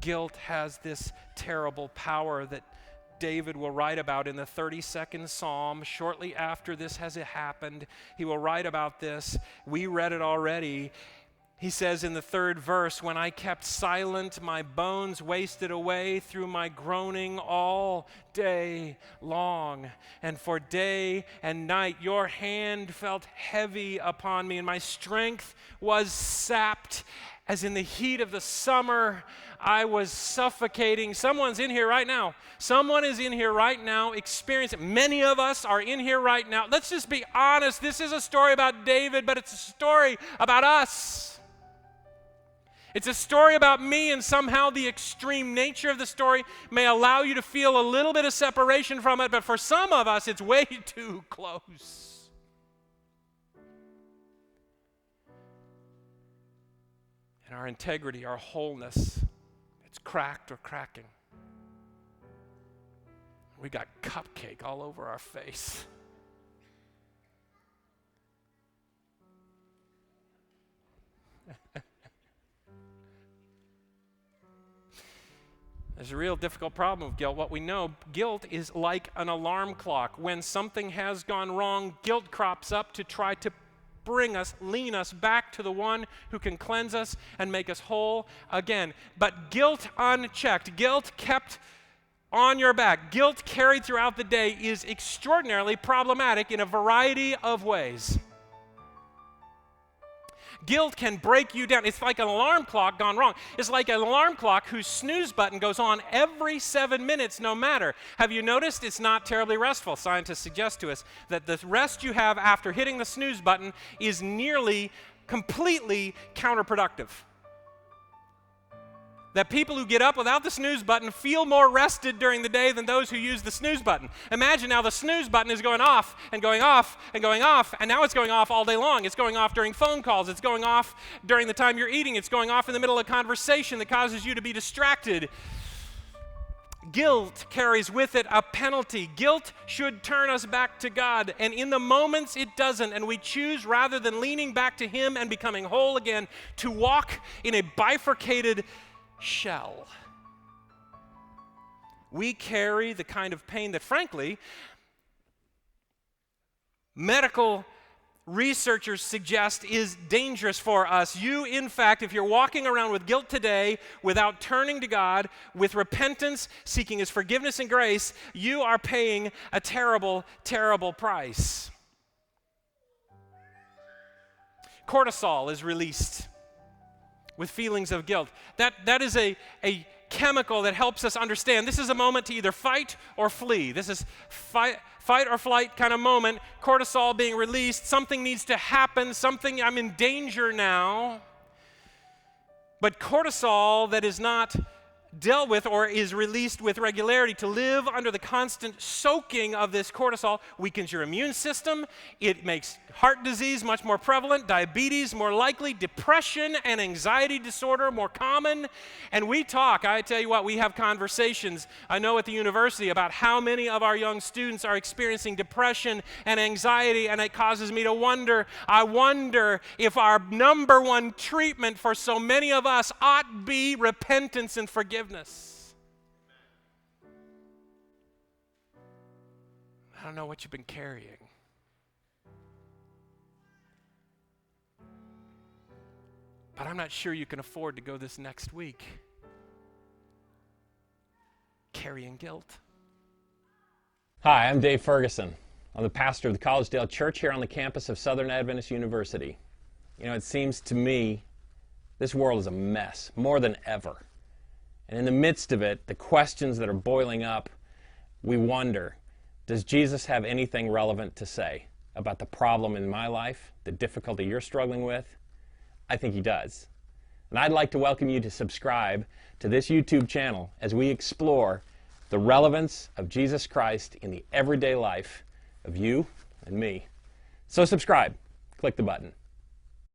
Guilt has this terrible power that David will write about in the 32nd Psalm. Shortly after this has happened, he will write about this. We read it already. He says in the 3rd verse, when I kept silent, my bones wasted away through my groaning all day long. And for day and night your hand felt heavy upon me, and my strength was sapped. As in the heat of the summer, I was suffocating. Someone's in here right now. Someone is in here right now experiencing. Many of us are in here right now. Let's just be honest. This is a story about David, but it's a story about us. It's a story about me, and somehow the extreme nature of the story may allow you to feel a little bit of separation from it, but for some of us, it's way too close. And our integrity, our wholeness, it's cracked or cracking. We got cupcake all over our face. There's a real difficult problem with guilt. What we know, guilt is like an alarm clock. When something has gone wrong, guilt crops up to try to lean us back to the one who can cleanse us and make us whole again. But guilt unchecked, guilt kept on your back, guilt carried throughout the day is extraordinarily problematic in a variety of ways. Guilt can break you down. It's like an alarm clock gone wrong. It's like an alarm clock whose snooze button goes on every 7 minutes, no matter. Have you noticed it's not terribly restful? Scientists suggest to us that the rest you have after hitting the snooze button is nearly completely counterproductive. That people who get up without the snooze button feel more rested during the day than those who use the snooze button. Imagine now the snooze button is going off and going off and going off, and now it's going off all day long. It's going off during phone calls. It's going off during the time you're eating. It's going off in the middle of a conversation that causes you to be distracted. Guilt carries with it a penalty. Guilt should turn us back to God, and in the moments it doesn't, and we choose, rather than leaning back to Him and becoming whole again, to walk in a bifurcated shell. We carry the kind of pain that, frankly, medical researchers suggest is dangerous for us. You, in fact, if you're walking around with guilt today without turning to God, with repentance, seeking His forgiveness and grace, you are paying a terrible, terrible price. Cortisol is released with feelings of guilt. That is a chemical that helps us understand this is a moment to either fight or flee. This is fight or flight kind of moment. Cortisol being released. Something needs to happen. I'm in danger now. But cortisol that is not dealt with or is released with regularity, to live under the constant soaking of this cortisol weakens your immune system. It makes heart disease much more prevalent, diabetes more likely, depression and anxiety disorder more common. And I tell you what, we have conversations, I know at the university, about how many of our young students are experiencing depression and anxiety, and it causes me to wonder, I wonder if our number one treatment for so many of us ought be repentance and forgiveness. I don't know what you've been carrying. But I'm not sure you can afford to go this next week carrying guilt. Hi, I'm Dave Ferguson. I'm the pastor of the Collegedale Church here on the campus of Southern Adventist University. You know, it seems to me this world is a mess, more than ever. And in the midst of it, the questions that are boiling up, we wonder, does Jesus have anything relevant to say about the problem in my life, the difficulty you're struggling with? I think He does. And I'd like to welcome you to subscribe to this YouTube channel as we explore the relevance of Jesus Christ in the everyday life of you and me. So subscribe. Click the button.